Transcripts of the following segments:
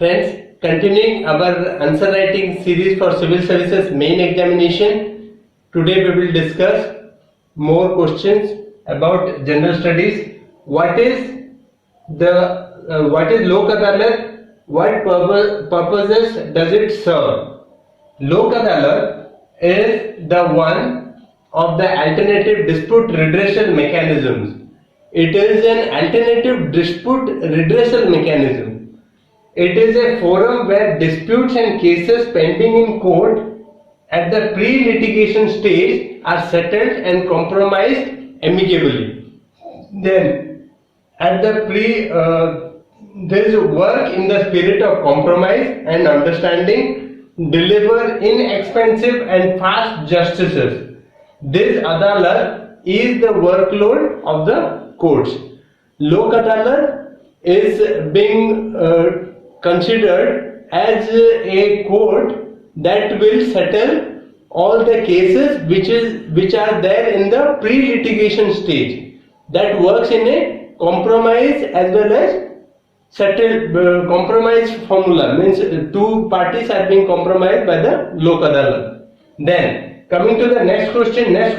Friends, continuing our answer writing series for civil services main examination, today we will discuss more questions about general studies. What is LokAdalat? What purposes does it serve? LokAdalat is the one of the alternative dispute redressal mechanisms. It is an alternative dispute redressal mechanism. It is a forum where disputes and cases pending in court at the pre-litigation stage are settled and compromised amicably. Then, at the there is work in the spirit of compromise and understanding, deliver inexpensive and fast justices. This Adalat is the workload of the courts. LokAdalat is being considered as a court that will settle all the cases which are there in the pre-litigation stage, that works in a compromise as well as compromise formula, means two parties are being compromised by the LokAdalat. Then coming to the next question is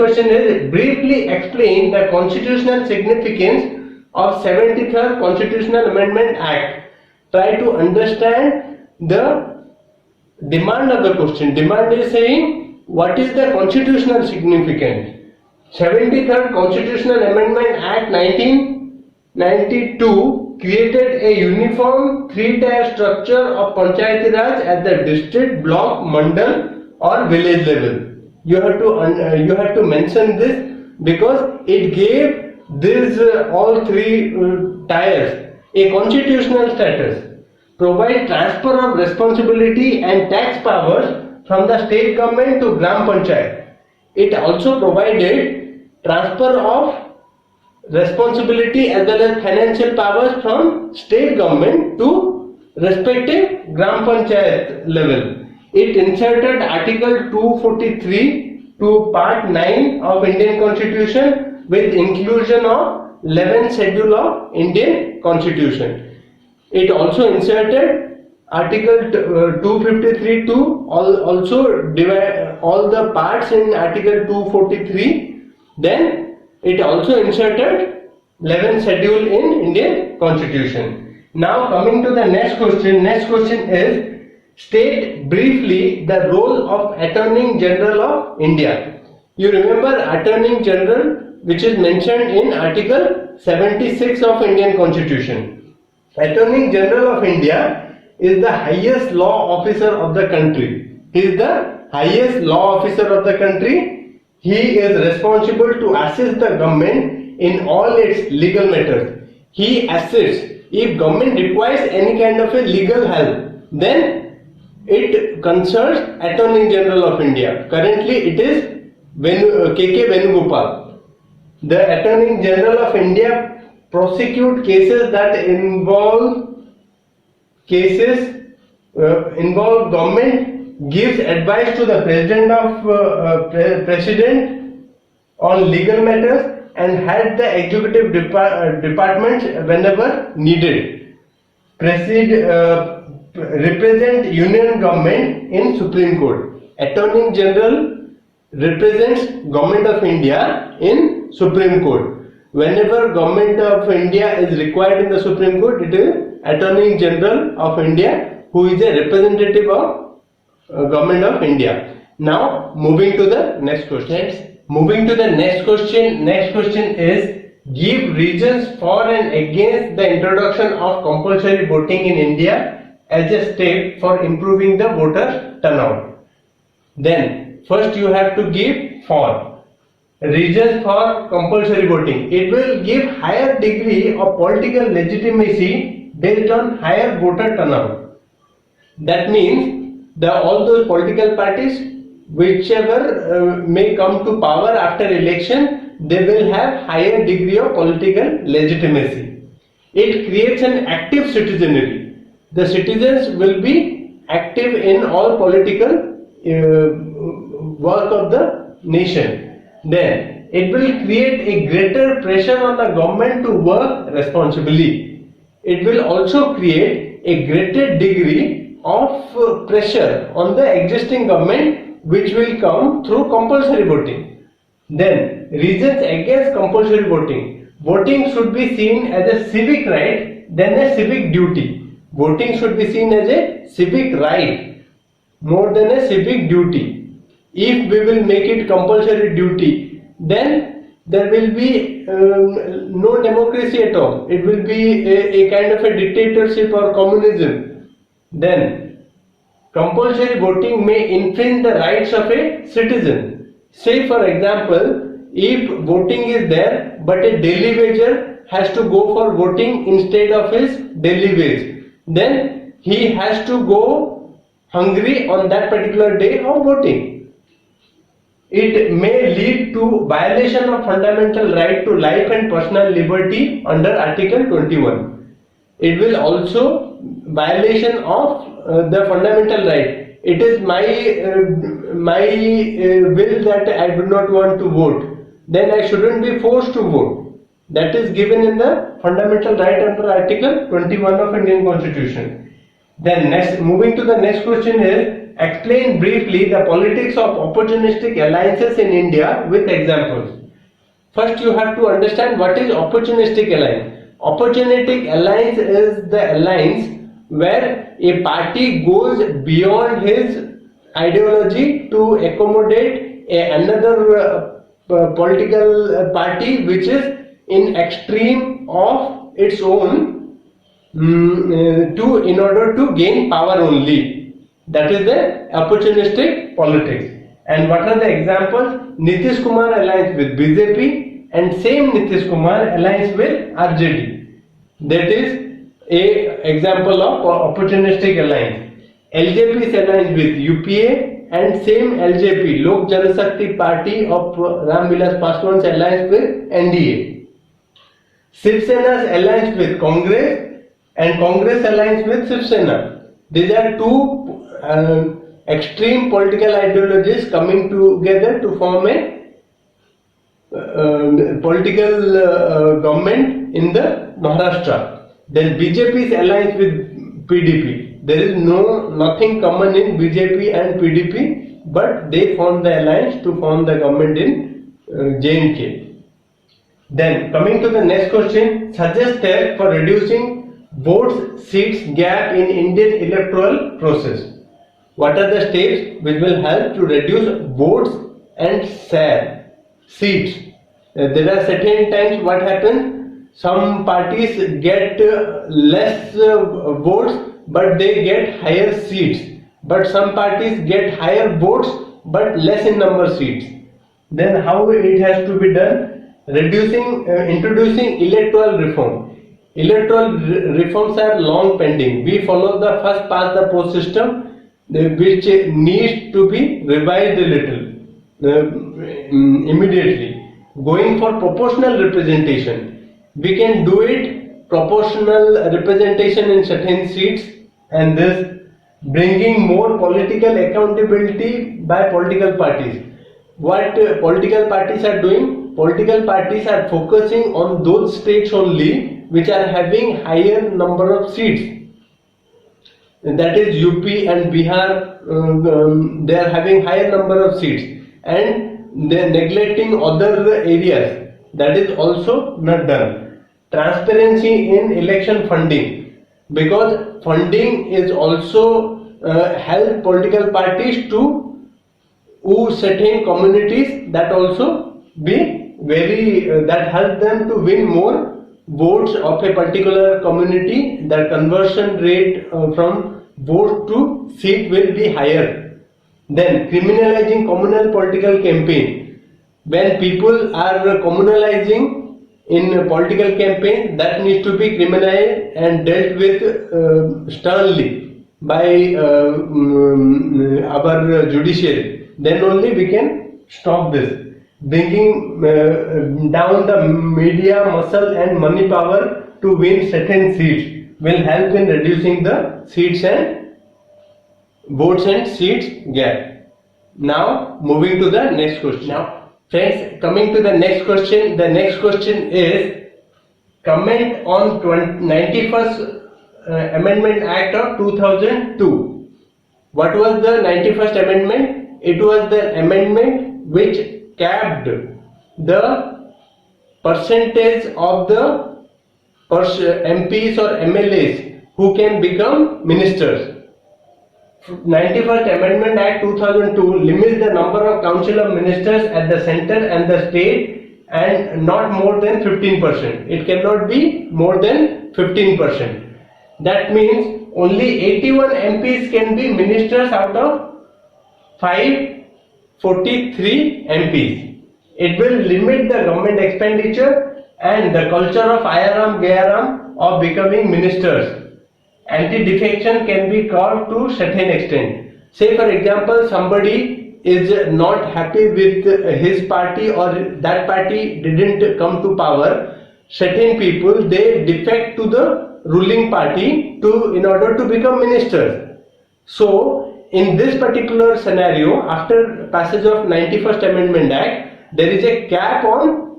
briefly explain the constitutional significance of 73rd Constitutional Amendment Act. Try to understand the demand of the question. Demand is saying what is the constitutional significance. 73rd Constitutional Amendment Act 1992 created a uniform three-tier structure of panchayatiraj at the district, block, mandal or village level. You have to mention this because it gave this all three tiers a constitutional status, provide transfer of responsibility and tax powers from the state government to Gram Panchayat. It also provided transfer of responsibility as well as financial powers from state government to respective Gram Panchayat level. It inserted Article 243 to Part 9 of Indian Constitution with inclusion of 11th Schedule of Indian Constitution. It also inserted Article 253 to also divide all the parts in Article 243. Then it also inserted 11th Schedule in Indian Constitution. Now coming to the next question. Next question is state briefly the role of Attorney General of India. You remember Attorney General, which is mentioned in Article 76 of Indian Constitution. Attorney General of India is the highest law officer of the country. He is the highest law officer of the country. He is responsible to assist the government in all its legal matters. He assists. If government requires any kind of a legal help, then it consults Attorney General of India. Currently it is K.K. Venugopal. The Attorney General of India prosecute cases that involve government, gives advice to the President on legal matters and head the executive departments whenever needed. Represent Union Government in Supreme Court. Attorney General represents Government of India in Supreme Court. Whenever Government of India is required in the Supreme Court, it is Attorney General of India who is a representative of Government of India. Now moving to the next question. Next question is give reasons for and against the introduction of compulsory voting in India as a step for improving the voter turnout. Then first you have to give for reasons for compulsory voting. It will give higher degree of political legitimacy based on higher voter turnout. That means all those political parties whichever may come to power after election, they will have higher degree of political legitimacy. It creates an active citizenry. The citizens will be active in all political work of the nation. Then it will create a greater pressure on the government to work responsibly. It will also create a greater degree of pressure on the existing government, which will come through compulsory voting. Then, reasons against compulsory voting. Voting should be seen as a civic right than a civic duty. Voting should be seen as a civic right more than a civic duty. If we will make it compulsory duty, then there will be no democracy at all. It will be a kind of a dictatorship or communism. Then, compulsory voting may infringe the rights of a citizen. Say for example, if voting is there but a daily wager has to go for voting instead of his daily wage, then he has to go hungry on that particular day of voting. It may lead to violation of fundamental right to life and personal liberty under Article 21. It will also violation of the fundamental right. It is my will that I do not want to vote. Then I shouldn't be forced to vote. That is given in the fundamental right under Article 21 of Indian Constitution. Then moving to the next question is, explain briefly the politics of opportunistic alliances in India with examples. First you have to understand what is opportunistic alliance. Opportunistic alliance is the alliance where a party goes beyond his ideology to accommodate another political party which is in extreme of its own in order to gain power only. That is the opportunistic politics. And what are the examples? Nitish Kumar alliance with BJP and same Nitish Kumar alliance with RJD. That is a example of opportunistic alliance. LJP's alliance with UPA and same LJP, Lok Janashakti Party of Ram Vilas Paswan's alliance with NDA. Shiv Sena's alliance with Congress and Congress alliance with Shiv Sena. These are two extreme political ideologies coming together to form a political government in the Maharashtra. Then BJP's alliance with PDP. There is nothing common in BJP and PDP, but they formed the alliance to form the government in J&K. Then coming to the next question, suggest steps for reducing votes seats gap in Indian electoral process. What are the steps which will help to reduce votes and seats? There are certain times what happens, some parties get less votes but they get higher seats, but some parties get higher votes but less in number seats. Then how it has to be done? Introducing electoral reform. Electoral reforms are long pending. We follow the first past the post system, which needs to be revised a little immediately. Going for proportional representation. We can do it proportional representation in certain seats, and this bringing more political accountability by political parties. What political parties are doing? Political parties are focusing on those states only which are having higher number of seats. That is UP and Bihar, they are having higher number of seats and they are neglecting other areas. That is also not done. Transparency in election funding, because funding is also help political parties to certain communities, that also be very that help them to win more votes of a particular community. The conversion rate from vote to seat will be higher. Then criminalizing communal political campaign. When people are communalizing in political campaign, that needs to be criminalized and dealt with sternly by our judiciary. Then only we can stop this. Bringing down the media muscle and money power to win certain seats will help in reducing the seats and votes and seats gap. Now moving to the next question. Now friends, coming to the next question. The next question is comment on 91st Amendment Act of 2002. What was the 91st amendment? It was the amendment which capped the percentage of the MPs or MLAs who can become ministers. 91st Amendment Act 2002 limits the number of council of ministers at the center and the state and not more than 15%. It cannot be more than 15%. That means only 81 MPs can be ministers out of 543 MPs. It will limit the government expenditure and the culture of ayaram gayaram of becoming ministers. Anti-defection can be caused to certain extent. Say for example, somebody is not happy with his party or that party didn't come to power. Certain people, they defect to the ruling party in order to become ministers. So in this particular scenario, after passage of 91st Amendment Act, there is a cap on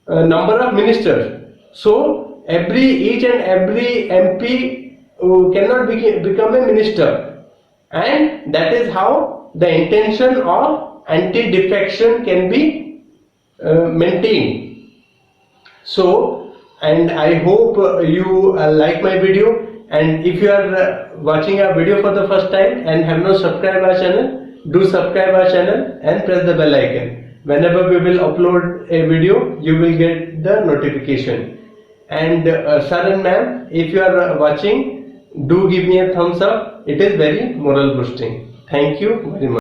number of ministers. So each and every MP cannot become a minister, and that is how the intention of anti-defection can be maintained. So, and I hope you like my video, and if you are watching our video for the first time and have not subscribed our channel, do subscribe our channel and press the bell icon. Whenever we will upload a video, you will get the notification. And sir and ma'am, if you are watching, do give me a thumbs up. It is very moral boosting. Thank you very much.